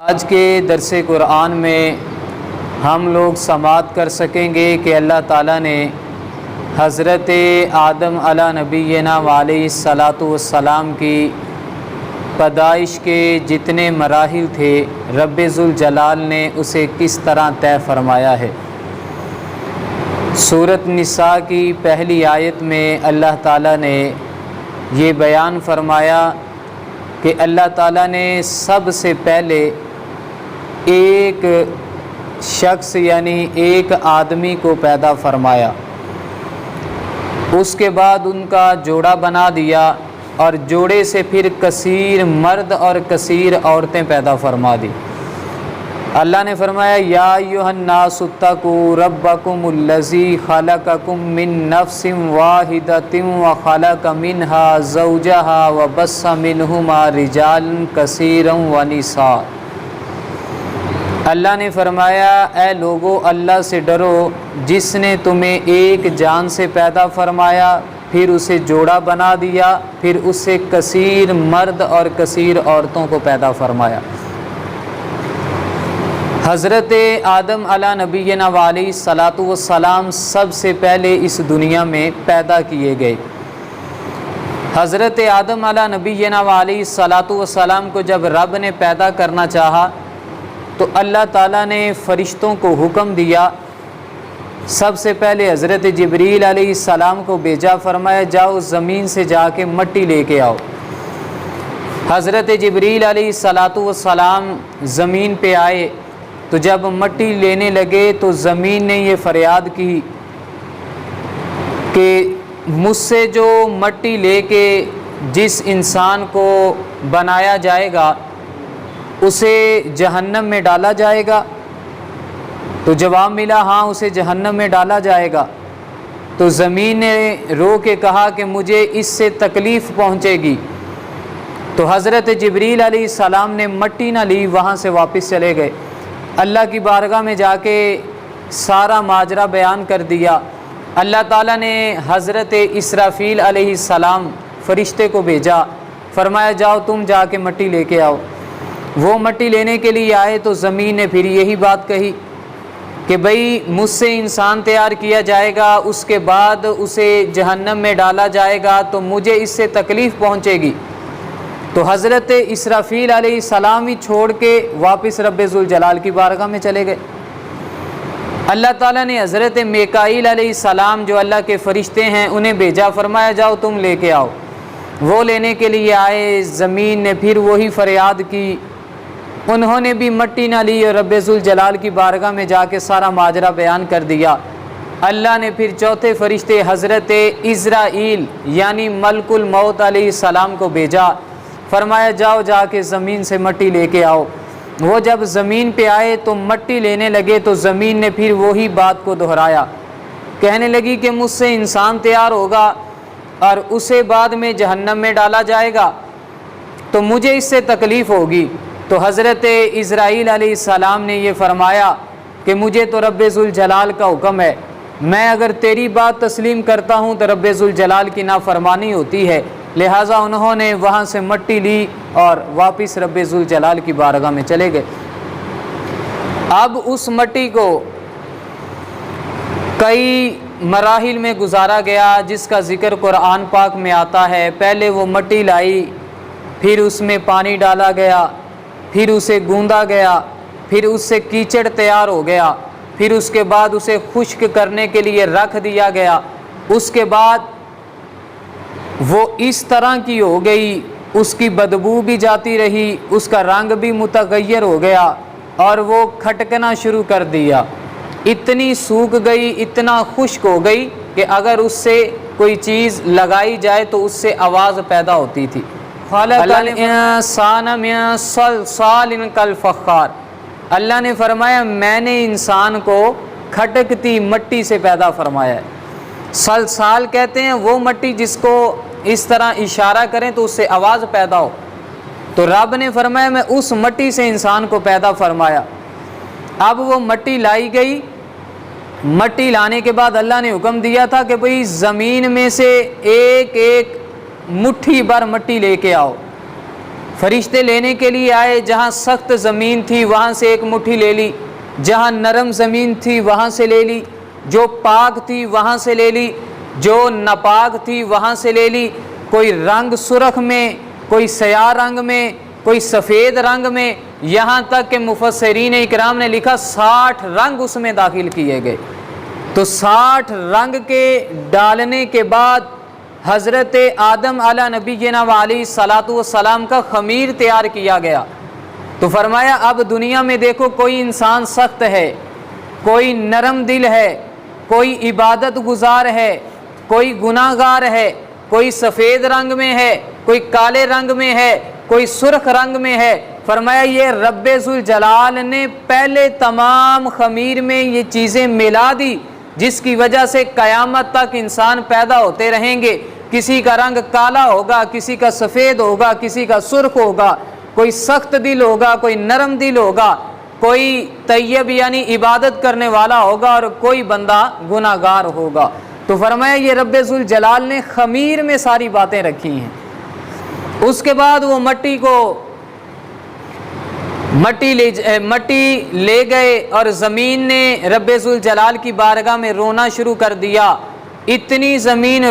آج کے درس قرآن میں ہم لوگ سماعت کر سکیں گے کہ اللہ تعالیٰ نے حضرت آدم علیہ نبینا علیہ الصلاۃ والسلام کی پیدائش کے جتنے مراحل تھے رب ذوالجلال نے اسے کس طرح طے فرمایا ہے۔ سورۃ نساء کی پہلی آیت میں اللہ تعالیٰ نے یہ بیان فرمایا کہ اللہ تعالیٰ نے سب سے پہلے ایک شخص یعنی ایک آدمی کو پیدا فرمایا، اس کے بعد ان کا جوڑا بنا دیا اور جوڑے سے پھر کثیر مرد اور کثیر عورتیں پیدا فرما دی۔ اللہ نے فرمایا یا ایھا الناس اتقوا ربکم الذی خلقکم من نفس واحدۃ وخلق منها زوجها وبث منہما رجالا کثیرا ونساء۔ اللہ نے فرمایا اے لوگو اللہ سے ڈرو جس نے تمہیں ایک جان سے پیدا فرمایا، پھر اسے جوڑا بنا دیا، پھر اس سے کثیر مرد اور کثیر عورتوں کو پیدا فرمایا۔ حضرت آدم علیہ نبینا علیہ الصلاۃ والسلام سب سے پہلے اس دنیا میں پیدا کیے گئے۔ حضرت آدم علیہ نبینا علیہ الصلاۃ والسلام کو جب رب نے پیدا کرنا چاہا تو اللہ تعالیٰ نے فرشتوں کو حکم دیا، سب سے پہلے حضرت جبریل علیہ السلام کو بھیجا، فرمایا جاؤ زمین سے جا کے مٹی لے کے آؤ۔ حضرت جبریل علیہ الصلاۃ والسلام زمین پہ آئے تو جب مٹی لینے لگے تو زمین نے یہ فریاد کی کہ مجھ سے جو مٹی لے کے جس انسان کو بنایا جائے گا اسے جہنم میں ڈالا جائے گا؟ تو جواب ملا ہاں اسے جہنم میں ڈالا جائے گا۔ تو زمین نے رو کے کہا کہ مجھے اس سے تکلیف پہنچے گی۔ تو حضرت جبریل علیہ السلام نے مٹی نہ لی، وہاں سے واپس چلے گئے، اللہ کی بارگاہ میں جا کے سارا ماجرا بیان کر دیا۔ اللہ تعالیٰ نے حضرت اسرافیل علیہ السلام فرشتے کو بھیجا، فرمایا جاؤ تم جا کے مٹی لے کے آؤ۔ وہ مٹی لینے کے لیے آئے تو زمین نے پھر یہی بات کہی کہ بھئی مجھ سے انسان تیار کیا جائے گا، اس کے بعد اسے جہنم میں ڈالا جائے گا تو مجھے اس سے تکلیف پہنچے گی۔ تو حضرت اسرافیل علیہ السلام ہی چھوڑ کے واپس رب ذوالجلال کی بارگاہ میں چلے گئے۔ اللہ تعالیٰ نے حضرت میکائیل علیہ السلام جو اللہ کے فرشتے ہیں انہیں بھیجا، فرمایا جاؤ تم لے کے آؤ۔ وہ لینے کے لیے آئے، زمین نے پھر وہی فریاد کی، انہوں نے بھی مٹی نہ لی اور رب ذوالجلال کی بارگاہ میں جا کے سارا ماجرا بیان کر دیا۔ اللہ نے پھر چوتھے فرشتے حضرت عزرائیل یعنی ملک الموت علیہ السلام کو بھیجا، فرمایا جاؤ جا کے زمین سے مٹی لے کے آؤ۔ وہ جب زمین پہ آئے تو مٹی لینے لگے تو زمین نے پھر وہی بات کو دہرایا، کہنے لگی کہ مجھ سے انسان تیار ہوگا اور اسے بعد میں جہنم میں ڈالا جائے گا تو مجھے اس سے تکلیف ہوگی۔ تو حضرت عزرائیل علیہ السلام نے یہ فرمایا کہ مجھے تو رب ذوالجلال کا حکم ہے، میں اگر تیری بات تسلیم کرتا ہوں تو رب ذوالجلال کی نافرمانی ہوتی ہے، لہٰذا انہوں نے وہاں سے مٹی لی اور واپس رب ذوالجلال کی بارگاہ میں چلے گئے۔ اب اس مٹی کو کئی مراحل میں گزارا گیا جس کا ذکر قرآن پاک میں آتا ہے۔ پہلے وہ مٹی لائی، پھر اس میں پانی ڈالا گیا، پھر اسے گوندا گیا، پھر اس سے کیچڑ تیار ہو گیا، پھر اس کے بعد اسے خشک کرنے کے لیے رکھ دیا گیا۔ اس کے بعد وہ اس طرح کی ہو گئی، اس کی بدبو بھی جاتی رہی، اس کا رنگ بھی متغیر ہو گیا اور وہ کھٹکنا شروع کر دیا، اتنی سوکھ گئی، اتنا خشک ہو گئی کہ اگر اس سے کوئی چیز لگائی جائے تو اس سے آواز پیدا ہوتی تھی۔ خلق الانسان من صلصال کالفخار، اللہ نے فرمایا میں نے انسان کو کھٹکتی مٹی سے پیدا فرمایا ہے۔ صلصال کہتے ہیں وہ مٹی جس کو اس طرح اشارہ کریں تو اس سے آواز پیدا ہو، تو رب نے فرمایا میں اس مٹی سے انسان کو پیدا فرمایا۔ اب وہ مٹی لائی گئی، مٹی لانے کے بعد اللہ نے حکم دیا تھا کہ بھئی زمین میں سے ایک ایک مٹھی بھر مٹی لے کے آؤ۔ فرشتے لینے کے لیے آئے، جہاں سخت زمین تھی وہاں سے ایک مٹھی لے لی، جہاں نرم زمین تھی وہاں سے لے لی، جو پاک تھی وہاں سے لے لی، جو ناپاک تھی وہاں سے لے لی، کوئی رنگ سرخ میں، کوئی سیاہ رنگ میں، کوئی سفید رنگ میں، یہاں تک کہ مفسرین اکرام نے لکھا 60 رنگ اس میں داخل کیے گئے۔ تو 60 رنگ کے ڈالنے کے بعد حضرت آدم علیہ نبینا علیہ الصلاۃ والسلام کا خمیر تیار کیا گیا۔ تو فرمایا اب دنیا میں دیکھو، کوئی انسان سخت ہے، کوئی نرم دل ہے، کوئی عبادت گزار ہے، کوئی گناہ گار ہے، کوئی سفید رنگ میں ہے، کوئی کالے رنگ میں ہے، کوئی سرخ رنگ میں ہے۔ فرمایا یہ رب ذوالجلال نے پہلے تمام خمیر میں یہ چیزیں ملا دی، جس کی وجہ سے قیامت تک انسان پیدا ہوتے رہیں گے۔ کسی کا رنگ کالا ہوگا، کسی کا سفید ہوگا، کسی کا سرخ ہوگا، کوئی سخت دل ہوگا، کوئی نرم دل ہوگا، کوئی طیب یعنی عبادت کرنے والا ہوگا، اور کوئی بندہ گناہ گار ہوگا۔ تو فرمایا یہ رب ذوالجلال نے خمیر میں ساری باتیں رکھی ہیں۔ اس کے بعد وہ مٹی لے گئے اور زمین نے رب ذوالجلال کی بارگاہ میں رونا شروع کر دیا۔ اتنی زمین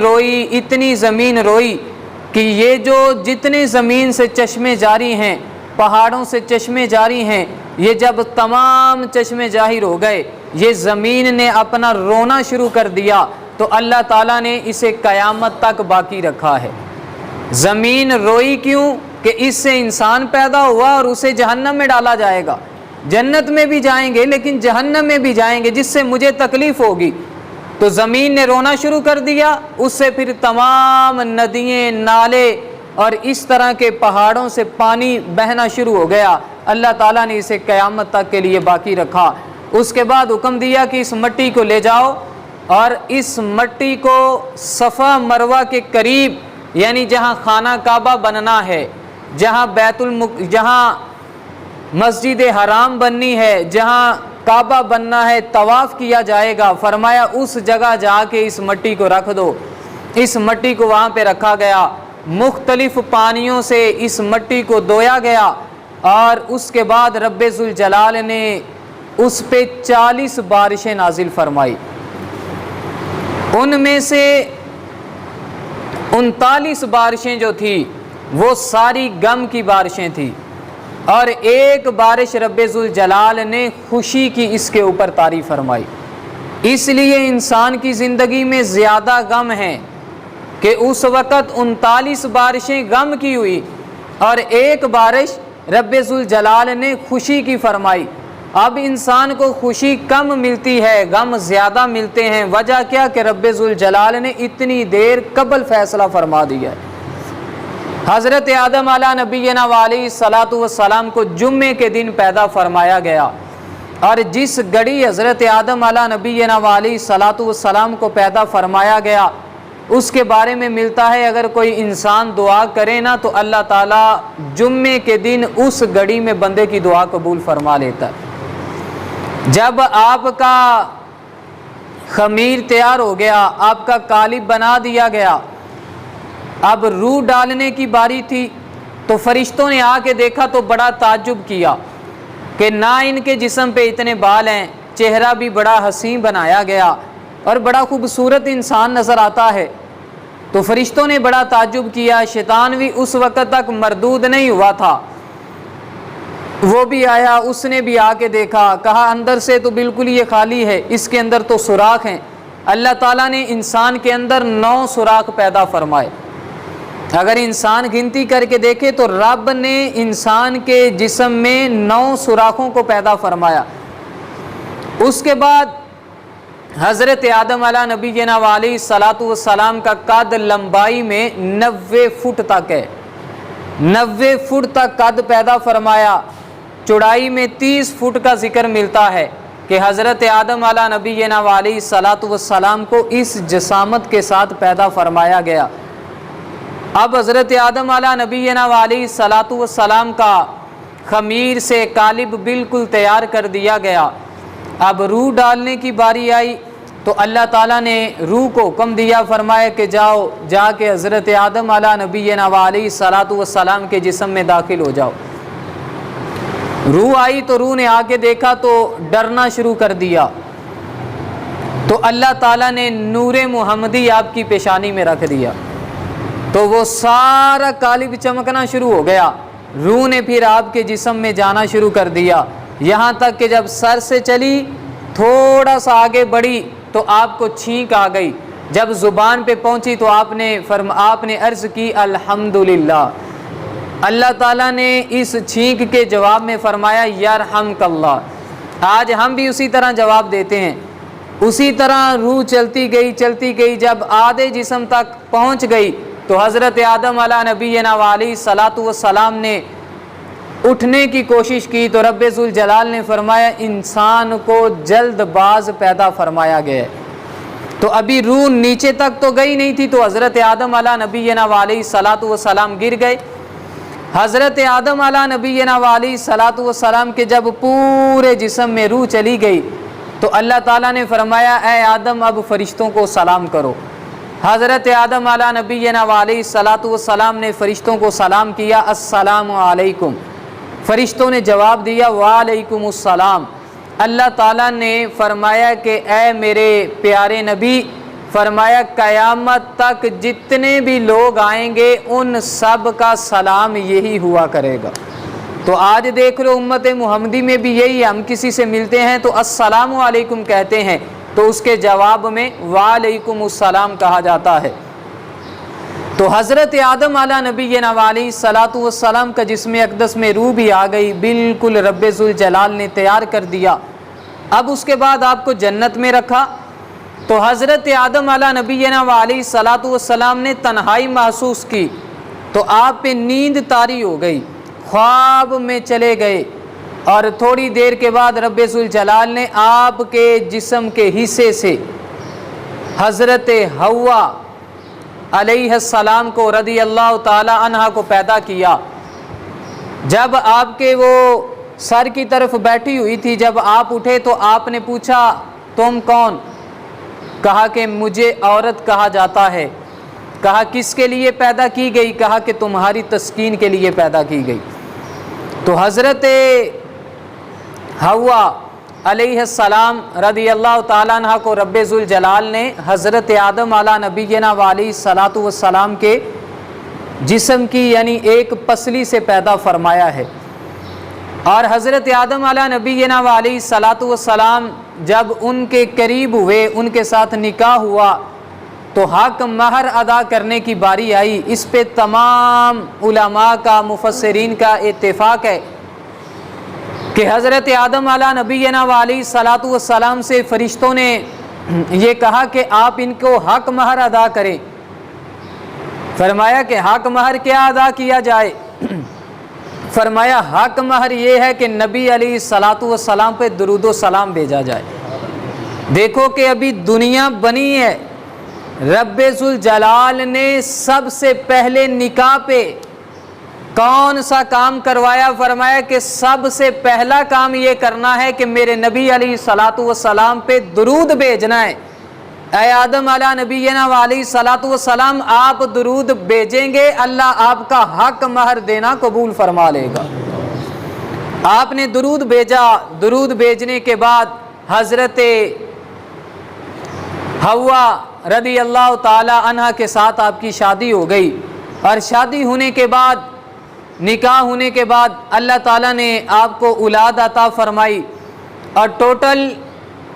روئی کہ یہ جو جتنے زمین سے چشمے جاری ہیں، پہاڑوں سے چشمے جاری ہیں، یہ جب تمام چشمے ظاہر ہو گئے، یہ زمین نے اپنا رونا شروع کر دیا، تو اللہ تعالیٰ نے اسے قیامت تک باقی رکھا ہے۔ زمین روئی کیوں؟ کہ اس سے انسان پیدا ہوا اور اسے جہنم میں ڈالا جائے گا۔ جنت میں بھی جائیں گے لیکن جہنم میں بھی جائیں گے، جس سے مجھے تکلیف ہوگی۔ تو زمین نے رونا شروع کر دیا، اس سے پھر تمام ندییں، نالے اور اس طرح کے پہاڑوں سے پانی بہنا شروع ہو گیا۔ اللہ تعالیٰ نے اسے قیامت تک کے لیے باقی رکھا۔ اس کے بعد حکم دیا کہ اس مٹی کو لے جاؤ اور اس مٹی کو صفا مروہ کے قریب، یعنی جہاں خانہ کعبہ بننا ہے، جہاں مسجد حرام بننی ہے، جہاں کعبہ بننا ہے، طواف کیا جائے گا، فرمایا اس جگہ جا کے اس مٹی کو رکھ دو۔ اس مٹی کو وہاں پہ رکھا گیا، مختلف پانیوں سے اس مٹی کو دھویا گیا، اور اس کے بعد رب ذوالجلال نے اس پہ 40 بارشیں نازل فرمائی۔ ان میں سے 39 بارشیں جو تھی وہ ساری غم کی بارشیں تھیں، اور ایک بارش رب ذوالجلال نے خوشی کی اس کے اوپر طاری فرمائی۔ اس لیے انسان کی زندگی میں زیادہ غم ہے کہ اس وقت 39 بارشیں غم کی ہوئی اور ایک بارش رب ذوالجلال نے خوشی کی فرمائی۔ اب انسان کو خوشی کم ملتی ہے، غم زیادہ ملتے ہیں۔ وجہ کیا؟ کہ رب ذوالجلال نے اتنی دیر قبل فیصلہ فرما دیا ہے۔ حضرت آدم علیہ نبینا علیہ الصلاۃ والسلام کو جمعے کے دن پیدا فرمایا گیا، اور جس گھڑی حضرت آدم علیہ نبینا علیہ الصلاۃ والسلام کو پیدا فرمایا گیا، اس کے بارے میں ملتا ہے اگر کوئی انسان دعا کرے نا تو اللہ تعالیٰ جمعے کے دن اس گھڑی میں بندے کی دعا قبول فرما لیتا ہے۔ جب آپ کا خمیر تیار ہو گیا، آپ کا قالب بنا دیا گیا، اب روح ڈالنے کی باری تھی، تو فرشتوں نے آ کے دیکھا تو بڑا تعجب کیا کہ نہ ان کے جسم پہ اتنے بال ہیں، چہرہ بھی بڑا حسین بنایا گیا اور بڑا خوبصورت انسان نظر آتا ہے۔ تو فرشتوں نے بڑا تعجب کیا۔ شیطان بھی اس وقت تک مردود نہیں ہوا تھا، وہ بھی آیا، اس نے بھی آ کے دیکھا، کہا اندر سے تو بالکل یہ خالی ہے، اس کے اندر تو سوراخ ہیں۔ اللہ تعالیٰ نے انسان کے اندر 9 سوراخ پیدا فرمائے۔ اگر انسان گنتی کر کے دیکھے تو رب نے انسان کے جسم میں 9 سوراخوں کو پیدا فرمایا۔ اس کے بعد حضرت آدم علیہ نبینا علیہ الصلاۃ والسلام کا قد لمبائی میں 90 فٹ تک ہے، 90 فٹ تک قد پیدا فرمایا۔ چوڑائی میں 30 فٹ کا ذکر ملتا ہے کہ حضرت آدم علیہ نبینا علیہ الصلاۃ والسلام کو اس جسامت کے ساتھ پیدا فرمایا گیا۔ اب حضرت آدم علیہ نبینا علیہ الصلاۃ والسلام کا خمیر سے قالب بالکل تیار کر دیا گیا۔ اب روح ڈالنے کی باری آئی، تو اللہ تعالیٰ نے روح کو حکم دیا، فرمایا کہ جاؤ جا کے حضرت آدم علیہ نبینا علیہ الصلاۃ والسلام کے جسم میں داخل ہو جاؤ۔ روح آئی تو روح نے آ کے دیکھا تو ڈرنا شروع کر دیا، تو اللہ تعالیٰ نے نور محمدی آپ کی پیشانی میں رکھ دیا، تو وہ سارا قالب چمکنا شروع ہو گیا۔ روح نے پھر آپ کے جسم میں جانا شروع کر دیا، یہاں تک کہ جب سر سے چلی تھوڑا سا آگے بڑھی تو آپ کو چھینک آ گئی، جب زبان پہ پہنچی تو آپ نے عرض کی الحمدللہ۔ اللہ تعالیٰ نے اس چھینک کے جواب میں فرمایا یرحمک اللہ۔ آج ہم بھی اسی طرح جواب دیتے ہیں، اسی طرح روح چلتی گئی، جب آدھے جسم تک پہنچ گئی تو حضرت آدم علیہ نبینا علیہ الصلاۃ والسلام نے اٹھنے کی کوشش کی تو رب ذوالجلال نے فرمایا انسان کو جلد باز پیدا فرمایا گیا ہے۔ تو ابھی روح نیچے تک تو گئی نہیں تھی تو حضرت آدم علیہ نبینا علیہ الصلاۃ والسلام گر گئے۔ حضرت آدم علیہ نبینا علیہ الصلاۃ والسلام کے جب پورے جسم میں روح چلی گئی تو اللہ تعالیٰ نے فرمایا اے آدم اب فرشتوں کو سلام کرو۔ حضرت آدم علیہ نبینا علیہ الصلاۃ والسلام نے فرشتوں کو سلام کیا، السلام علیکم۔ فرشتوں نے جواب دیا وعلیکم السلام۔ اللہ تعالیٰ نے فرمایا کہ اے میرے پیارے نبی، فرمایا قیامت تک جتنے بھی لوگ آئیں گے ان سب کا سلام یہی ہوا کرے گا۔ تو آج دیکھ لو امت محمدی میں بھی یہی ہے، ہم کسی سے ملتے ہیں تو السلام علیکم کہتے ہیں تو اس کے جواب میں وعلیکم السلام کہا جاتا ہے۔ تو حضرت آدم علیہ نبینا علیہ الصلاۃ والسلام کا جسم اقدس میں روح بھی آ گئی، بالکل رب ذوالجلال نے تیار کر دیا۔ اب اس کے بعد آپ کو جنت میں رکھا تو حضرت آدم علیہ نبینا علیہ الصلاۃ والسلام نے تنہائی محسوس کی تو آپ پہ نیند طاری ہو گئی، خواب میں چلے گئے، اور تھوڑی دیر کے بعد رب ذوالجلال نے آپ کے جسم کے حصے سے حضرت حوا علیہ السلام کو رضی اللہ تعالی عنہا کو پیدا کیا۔ جب آپ کے وہ سر کی طرف بیٹھی ہوئی تھی، جب آپ اٹھے تو آپ نے پوچھا تم کون؟ کہا کہ مجھے عورت کہا جاتا ہے۔ کہا کس کے لیے پیدا کی گئی؟ کہا کہ تمہاری تسکین کے لیے پیدا کی گئی۔ تو حضرت حوا علیہ السلام رضی اللہ تعالیٰ عنہ کو رب ذوالجلال نے حضرت آدم علیہ نبینا علیہ الصلاۃ والسلام کے جسم کی یعنی ایک پسلی سے پیدا فرمایا ہے۔ اور حضرت آدم علیہ نبینا علیہ الصلاۃ والسلام جب ان کے قریب ہوئے، ان کے ساتھ نکاح ہوا تو حق مہر ادا کرنے کی باری آئی۔ اس پہ تمام علماء کا مفسرین کا اتفاق ہے کہ حضرت آدم علیہ نبینا علیہ الصلاۃ والسلام سے فرشتوں نے یہ کہا کہ آپ ان کو حق مہر ادا کریں۔ فرمایا کہ حق مہر کیا ادا کیا جائے؟ فرمایا حق مہر یہ ہے کہ نبی علیہ الصلاۃ والسلام پہ درود و سلام بھیجا جائے۔ دیکھو کہ ابھی دنیا بنی ہے، رب ذوالجلال نے سب سے پہلے نکاح پہ کون سا کام کروایا؟ فرمایا کہ سب سے پہلا کام یہ کرنا ہے کہ میرے نبی علیہ الصلاۃ والسلام پہ درود بھیجنا ہے۔ اے آدم علیہ نبینا علیہ الصلاۃ والسلام آپ درود بھیجیں گے، اللہ آپ کا حق مہر دینا قبول فرما لے گا۔ آپ نے درود بھیجا، درود بھیجنے کے بعد حضرت حوا رضی اللہ تعالی عنہ کے ساتھ آپ کی شادی ہو گئی، اور شادی ہونے کے بعد، نکاح ہونے کے بعد اللہ تعالیٰ نے آپ کو اولاد عطا فرمائی، اور ٹوٹل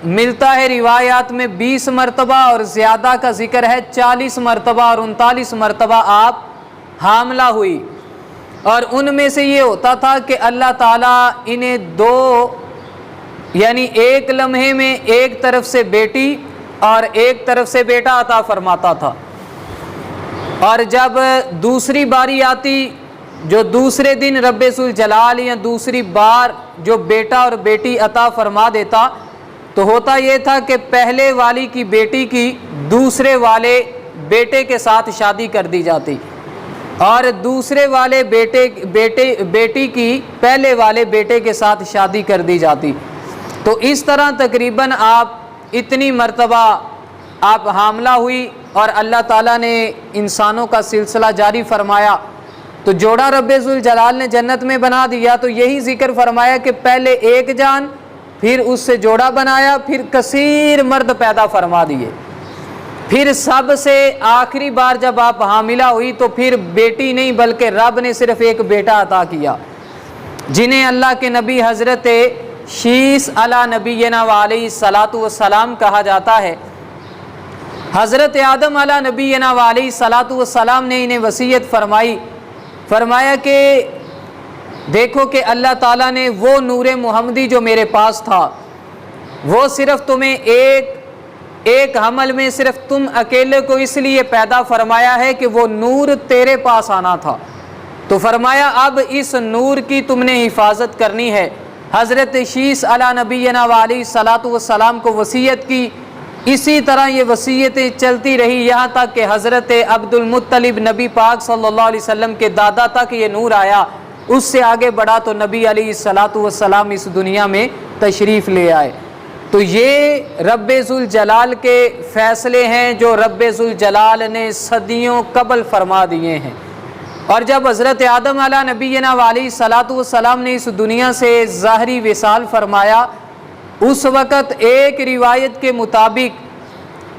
ملتا ہے روایات میں 20 مرتبہ اور زیادہ کا ذکر ہے 40 مرتبہ اور 39 مرتبہ آپ حاملہ ہوئی۔ اور ان میں سے یہ ہوتا تھا کہ اللہ تعالیٰ انہیں دو یعنی ایک لمحے میں ایک طرف سے بیٹی اور ایک طرف سے بیٹا عطا فرماتا تھا، اور جب دوسری باری آتی جو دوسرے دن رب ذوالجلال یا دوسری بار جو بیٹا اور بیٹی عطا فرما دیتا تو ہوتا یہ تھا کہ پہلے والی کی بیٹی کی دوسرے والے بیٹے کے ساتھ شادی کر دی جاتی، اور دوسرے والے بیٹی کی پہلے والے بیٹے کے ساتھ شادی کر دی جاتی۔ تو اس طرح تقریباً آپ اتنی مرتبہ آپ حاملہ ہوئی اور اللہ تعالیٰ نے انسانوں کا سلسلہ جاری فرمایا، تو جوڑا رب ذوالجلال نے جنت میں بنا دیا، تو یہی ذکر فرمایا کہ پہلے ایک جان، پھر اس سے جوڑا بنایا، پھر کثیر مرد پیدا فرما دیے، پھر سب سے آخری بار جب آپ حاملہ ہوئی تو پھر بیٹی نہیں بلکہ رب نے صرف ایک بیٹا عطا کیا، جنہیں اللہ کے نبی حضرت شیس علی نبینا وعلیہ الصلاۃ والسلام کہا جاتا ہے۔ حضرت آدم علی نبینا وعلیہ الصلاۃ والسلام نے انہیں وصیت فرمایا کہ دیکھو کہ اللہ تعالیٰ نے وہ نور محمدی جو میرے پاس تھا، وہ صرف تمہیں ایک حمل میں صرف تم اکیلے کو اس لیے پیدا فرمایا ہے کہ وہ نور تیرے پاس آنا تھا، تو فرمایا اب اس نور کی تم نے حفاظت کرنی ہے۔ حضرت شیس علی نبینا وعلیہ الصلاۃ والسلام کو وصیت کی، اسی طرح یہ وصیتیں چلتی رہی یہاں تک کہ حضرت عبد المطلب نبی پاک صلی اللہ علیہ وسلم کے دادا تک یہ نور آیا، اس سے آگے بڑھا تو نبی علیہ الصلاۃ والسلام اس دنیا میں تشریف لے آئے۔ تو یہ رب ذوالجلال کے فیصلے ہیں جو رب ذوالجلال نے صدیوں قبل فرما دیے ہیں۔ اور جب حضرت آدم علیہ نبینا علیہ الصلاۃ والسلام نے اس دنیا سے ظاہری وصال فرمایا، اس وقت ایک روایت کے مطابق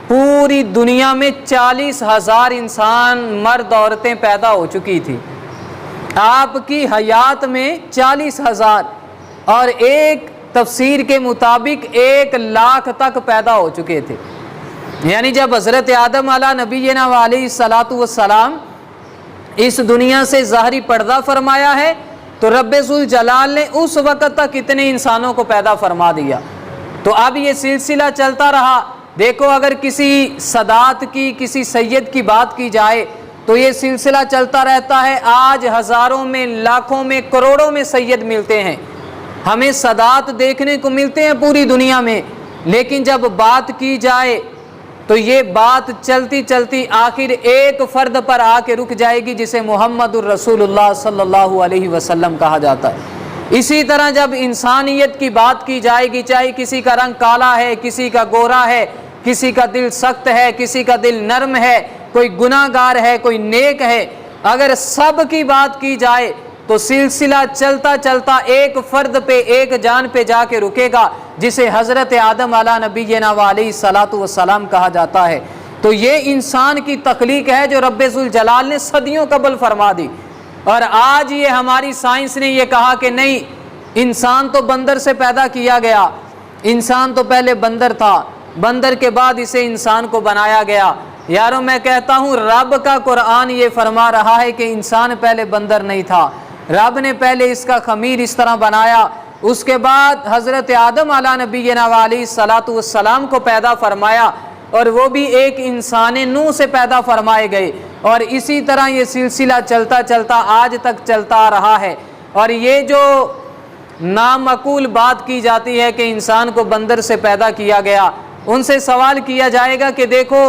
پوری دنیا میں 40,000 انسان مرد عورتیں پیدا ہو چکی تھی، آپ کی حیات میں 40,000، اور ایک تفسیر کے مطابق 1,00,000 تک پیدا ہو چکے تھے۔ یعنی جب حضرت آدم علیہ نبینا علیہ الصلاۃ والسلام اس دنیا سے ظاہری پردہ فرمایا ہے تو رب ذوالجلال نے اس وقت تک اتنے انسانوں کو پیدا فرما دیا۔ تو اب یہ سلسلہ چلتا رہا۔ دیکھو اگر کسی سادات کی، کسی سید کی بات کی جائے تو یہ سلسلہ چلتا رہتا ہے، آج ہزاروں میں، لاکھوں میں، کروڑوں میں سید ملتے ہیں، ہمیں سادات دیکھنے کو ملتے ہیں پوری دنیا میں، لیکن جب بات کی جائے تو یہ بات چلتی چلتی آخر ایک فرد پر آ کے رک جائے گی جسے محمد الرسول اللہ صلی اللہ علیہ وسلم کہا جاتا ہے۔ اسی طرح جب انسانیت کی بات کی جائے گی، چاہے کسی کا رنگ کالا ہے، کسی کا گورا ہے، کسی کا دل سخت ہے، کسی کا دل نرم ہے، کوئی گناہ گار ہے، کوئی نیک ہے، اگر سب کی بات کی جائے تو سلسلہ چلتا چلتا ایک فرد پہ، ایک جان پہ جا کے رکے گا جسے حضرت آدم علیہ نبینا علیہ الصلاۃ والسلام کہا جاتا ہے۔ تو یہ انسان کی تخلیق ہے جو رب ذوالجلال نے صدیوں قبل فرما دی، اور آج یہ ہماری سائنس نے یہ کہا کہ نہیں، انسان تو بندر سے پیدا کیا گیا، انسان تو پہلے بندر تھا، بندر کے بعد اسے انسان کو بنایا گیا۔ یارو میں کہتا ہوں رب کا قرآن یہ فرما رہا ہے کہ انسان پہلے بندر نہیں تھا، رب نے پہلے اس کا خمیر اس طرح بنایا، اس کے بعد حضرت آدم علیہ نبینا علیہ الصلاۃ والسلام کو پیدا فرمایا، اور وہ بھی ایک انسان نوح سے پیدا فرمائے گئے، اور اسی طرح یہ سلسلہ چلتا چلتا آج تک چلتا آ رہا ہے۔ اور یہ جو نامعقول بات کی جاتی ہے کہ انسان کو بندر سے پیدا کیا گیا، ان سے سوال کیا جائے گا کہ دیکھو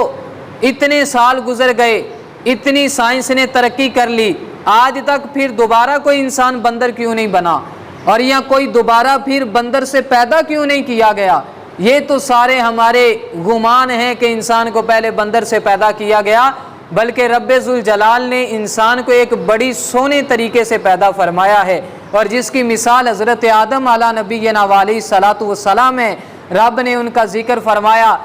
اتنے سال گزر گئے، اتنی سائنس نے ترقی کر لی، آج تک پھر دوبارہ کوئی انسان بندر کیوں نہیں بنا، اور یا کوئی دوبارہ پھر بندر سے پیدا کیوں نہیں کیا گیا؟ یہ تو سارے ہمارے گمان ہیں کہ انسان کو پہلے بندر سے پیدا کیا گیا، بلکہ رب ذوالجلال نے انسان کو ایک بڑی سونے طریقے سے پیدا فرمایا ہے، اور جس کی مثال حضرت آدم علیہ نبینا علیہ الصلاۃ والسلام ہے۔ رب نے ان کا ذکر فرمایا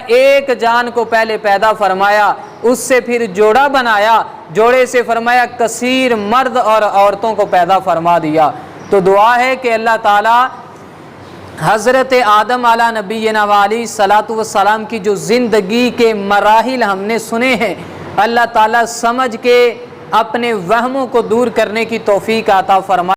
ایک جان کو پہلے پیدا فرمایا، اس سے پھر جوڑا بنایا، جوڑے سے فرمایا کثیر مرد اور عورتوں کو پیدا فرما دیا۔ تو دعا ہے کہ اللہ تعالی حضرت آدم علیہ نبینا علیہ الصلاۃ والسلام کی جو زندگی کے مراحل ہم نے سنے ہیں، اللہ تعالی سمجھ کے اپنے وہموں کو دور کرنے کی توفیق عطا فرمائے۔